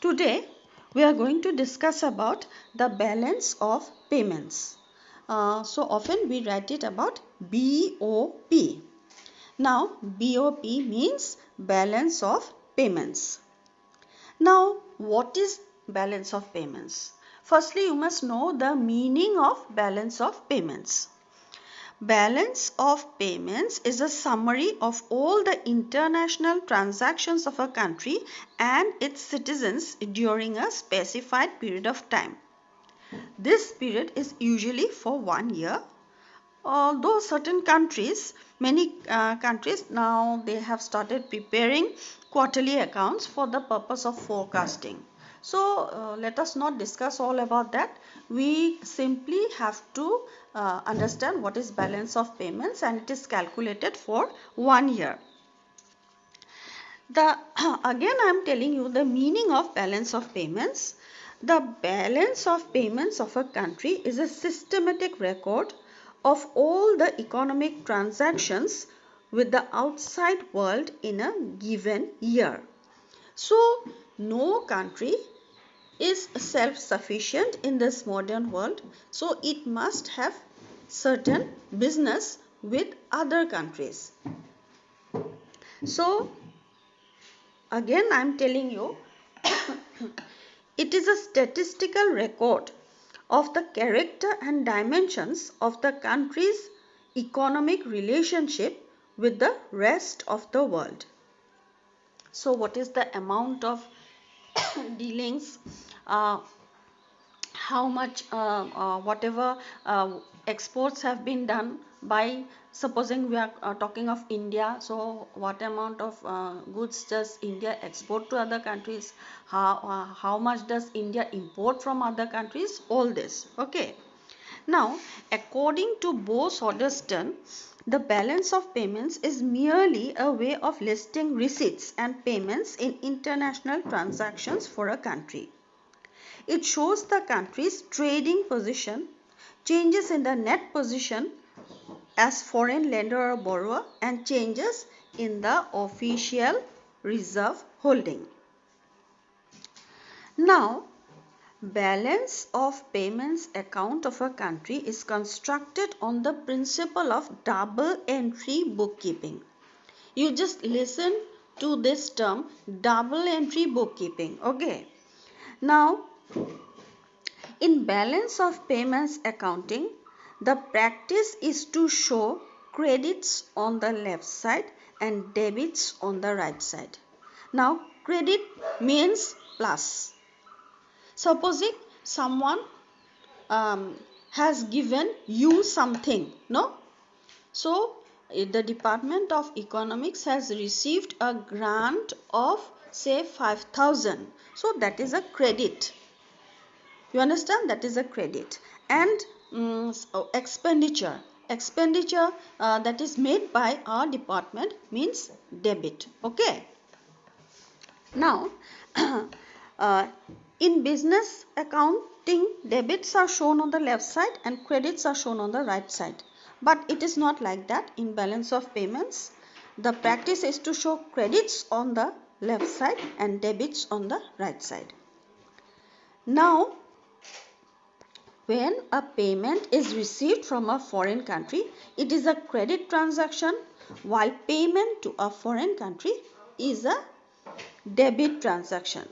Today we are going to discuss about the balance of payments. So often we write it about BOP. Now BOP means balance of payments. Now what is balance of payments? Firstly, you must know the meaning of balance of payments. Balance of payments is a summary of all the international transactions of a country and its citizens during a specified period of time. This period is usually for 1 year. Although certain countries, many countries now they have started preparing quarterly accounts for the purpose of forecasting. So let us not discuss all about that. We simply have to understand what is balance of payments, and it is calculated for 1 year. Again I am telling you the meaning of balance of payments. The balance of payments of a country is a systematic record of all the economic transactions with the outside world in a given year. So no country is self-sufficient in this modern world, so it must have certain business with other countries. So again I am telling you it is a statistical record of the character and dimensions of the country's economic relationship with the rest of the world. So what is the amount of dealings, how much whatever exports have been done by, supposing we are talking of India, so what amount of goods does India export to other countries, how much does India import from other countries, all this. Okay. Now according to Bose-Huddleston, the balance of payments is merely a way of listing receipts and payments in international transactions for a country. It shows the country's trading position, changes in the net position as foreign lender or borrower, and changes in the official reserve holding. Now, balance of payments account of a country is constructed on the principle of double entry bookkeeping. You just listen to this term, double entry bookkeeping. Okay. Now, in balance of payments accounting, the practice is to show credits on the left side and debits on the right side. Now, credit means plus. Supposing someone has given you something, no? So, the Department of Economics has received a grant of say 5,000. So, that is a credit. You understand, that is a credit. And expenditure that is made by our department means debit. Okay. Now in business accounting, debits are shown on the left side and credits are shown on the right side, but it is not like that in balance of payments. The practice is to show credits on the left side and debits on the right side. Now when a payment is received from a foreign country, it is a credit transaction, while payment to a foreign country is a debit transaction.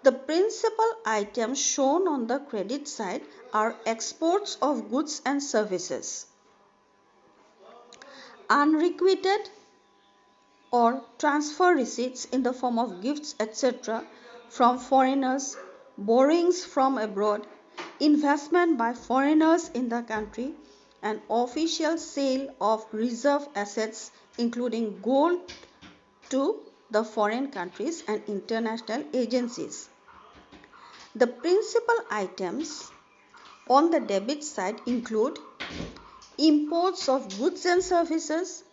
The principal items shown on the credit side are exports of goods and services, unrequited or transfer receipts in the form of gifts, etc., from foreigners, borrowings from abroad, investment by foreigners in the country, and official sale of reserve assets including gold to the foreign countries and international agencies. The principal items on the debit side include imports of goods and services,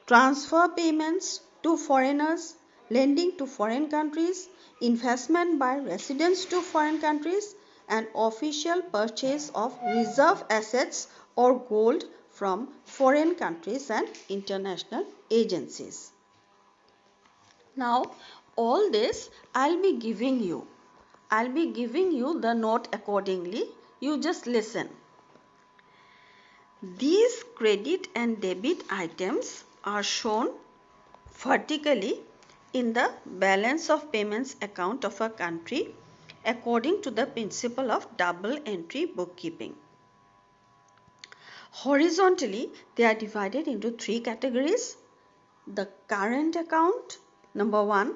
transfer payments to foreigners, lending to foreign countries, investment by residents to foreign countries, and official purchase of reserve assets or gold from foreign countries and international agencies. Now, All this I'll be giving you. I'll be giving you the note accordingly. You just listen. These credit and debit items are shown vertically in the balance of payments account of a country according to the principle of double entry bookkeeping. Horizontally, they are divided into three categories. The current account, number 1,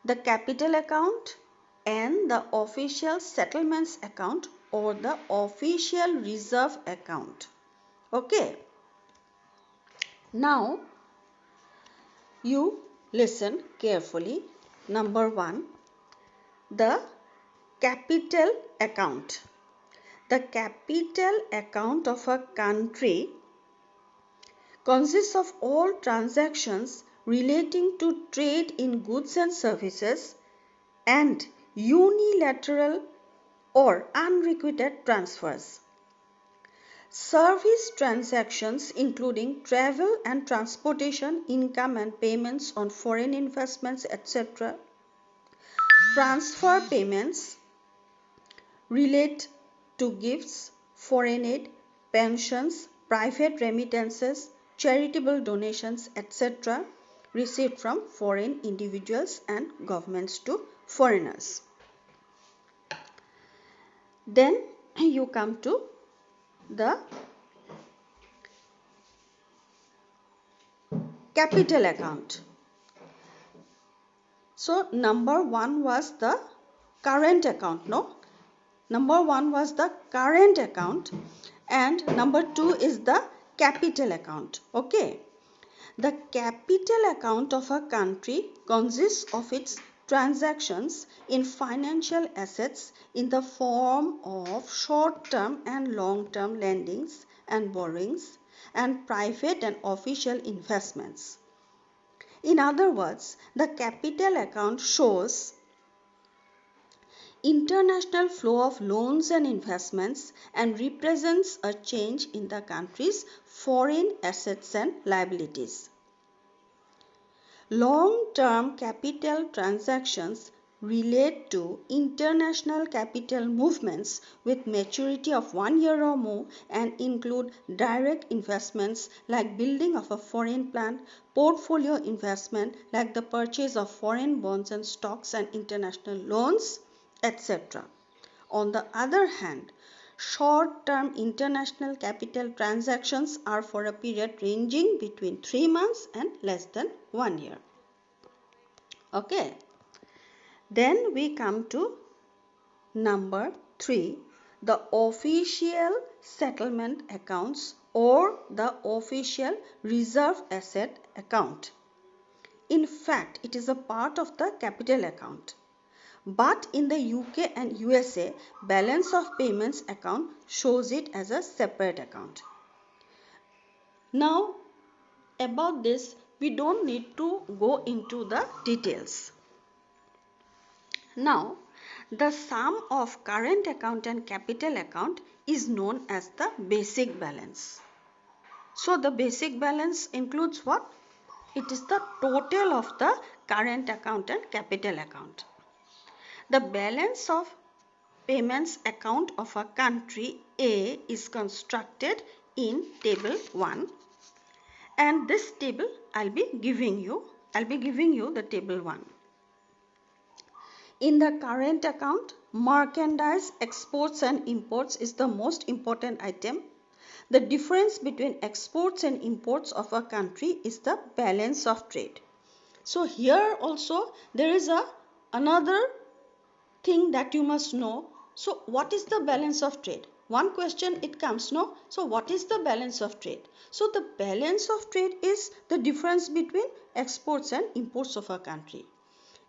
the capital account, and the official settlements account or the official reserve account. Okay. Now, you listen carefully. Number 1, the capital account. The capital account of a country consists of all transactions relating to trade in goods and services and unilateral or unrequited transfers. Service transactions including travel and transportation, income and payments on foreign investments, etc. Transfer payments relate to gifts, foreign aid, pensions, private remittances, charitable donations, etc. received from foreign individuals and governments to foreigners. Then you come to the capital account. So number 1 was the current account, no? Number 1 was the current account and number 2 is the capital account. Okay. The capital account of a country consists of its transactions in financial assets in the form of short-term and long-term lendings and borrowings and private and official investments. In other words, the capital account shows international flow of loans and investments and represents a change in the country's foreign assets and liabilities. Long-term capital transactions relate to international capital movements with maturity of 1 year or more and include direct investments like building of a foreign plant, portfolio investment like the purchase of foreign bonds and stocks and international loans, etc. On the other hand, short-term international capital transactions are for a period ranging between 3 months and less than 1 year. Okay. Then we come to number 3, the official settlement accounts or the official reserve asset account. In fact, it is a part of the capital account. But in the UK and USA, balance of payments account shows it as a separate account. Now, about this, we don't need to go into the details. Now, the sum of current account and capital account is known as the basic balance. So, the basic balance includes what? It is the total of the current account and capital account. The balance of payments account of a country A is constructed in table 1 and this table I'll be giving you the table 1. In the current account, merchandise exports and imports is the most important item. The difference between exports and imports of a country is the balance of trade. So here also there is another thing that you must know. So what is the balance of trade? One question it comes, no? So what is the balance of trade? So the balance of trade is the difference between exports and imports of a country.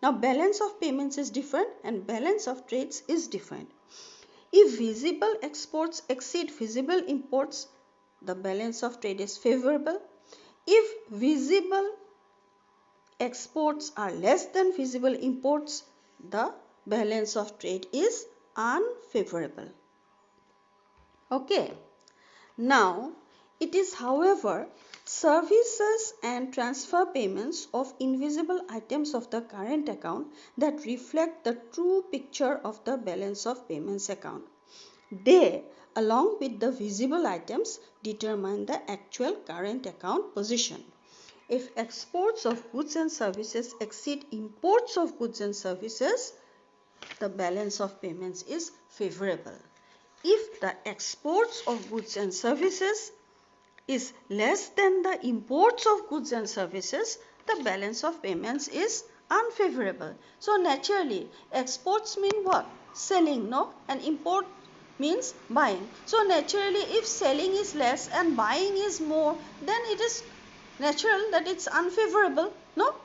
Now balance of payments is different and balance of trades is different. If visible exports exceed visible imports, the balance of trade is favorable. If visible exports are less than visible imports, the balance of trade is unfavorable. Okay. Now, It is, however, services and transfer payments of invisible items of the current account that reflect the true picture of the balance of payments account. They, along with the visible items, determine the actual current account position. If exports of goods and services exceed imports of goods and services, the balance of payments is favorable. If the exports of goods and services is less than the imports of goods and services, the balance of payments is unfavorable. So naturally, exports mean what? Selling, no? And import means buying. So naturally, if selling is less and buying is more, then it is natural that it's unfavorable, no?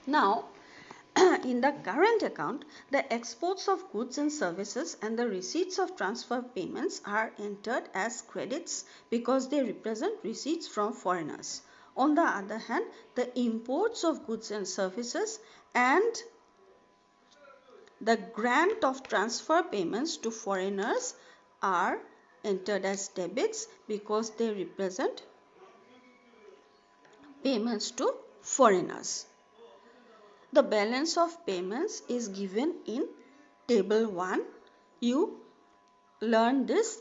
Now, in the current account, the exports of goods and services and the receipts of transfer payments are entered as credits because they represent receipts from foreigners. On the other hand, the imports of goods and services and the grant of transfer payments to foreigners are entered as debits because they represent payments to foreigners. The balance of payments is given in table 1. You learn this,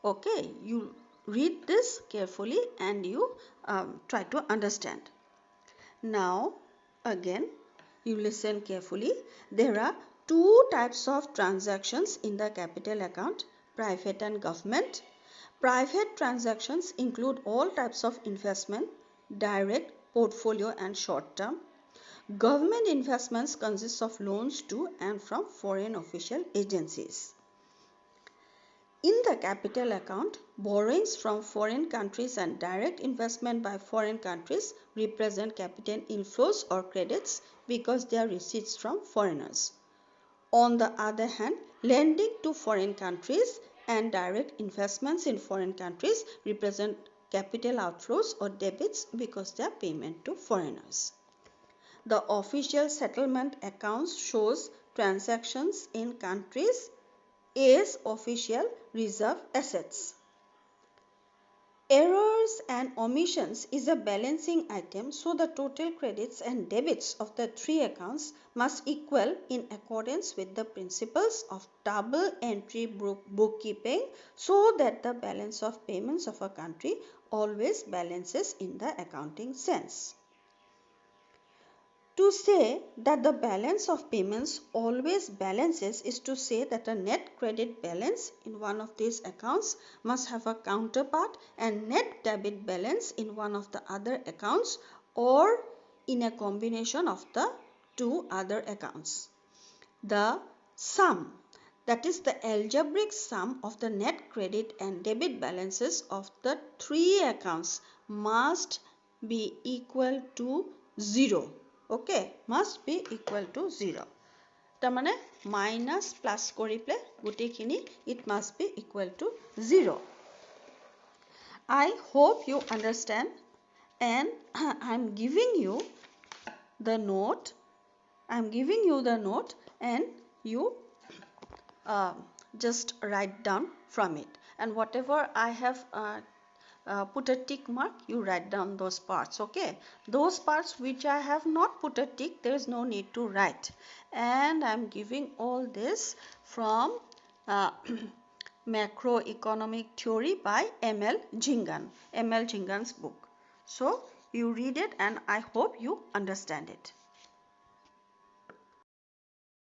okay? You read this carefully and you try to understand. Now, again, you listen carefully. There are two types of transactions in the capital account, private and government. Private transactions include all types of investment, direct, portfolio and short-term. Government investments consist of loans to and from foreign official agencies. In the capital account, borrowings from foreign countries and direct investment by foreign countries represent capital inflows or credits because they are receipts from foreigners. On the other hand, lending to foreign countries and direct investments in foreign countries represent capital outflows or debits because they are payment to foreigners. The official settlement accounts shows transactions in countries as official reserve assets. Errors and omissions is a balancing item, so the total credits and debits of the three accounts must equal in accordance with the principles of double entry bookkeeping so that the balance of payments of a country always balances in the accounting sense. To say that the balance of payments always balances is to say that a net credit balance in one of these accounts must have a counterpart and net debit balance in one of the other accounts or in a combination of the two other accounts. The sum, that is the algebraic sum of the net credit and debit balances of the three accounts must be equal to 0. Okay, must be equal to 0. Tamane minus plus kori ple gutekini it must be equal to 0. I hope you understand and I am giving you the note. I am giving you the note and you just write down from it. And whatever I have put a tick mark, you write down those parts, okay? Those parts which I have not put a tick, there is no need to write. And I am giving all this from Macroeconomic Theory by M.L. Jhingan, M.L. Jhingan's book. So, you read it and I hope you understand it.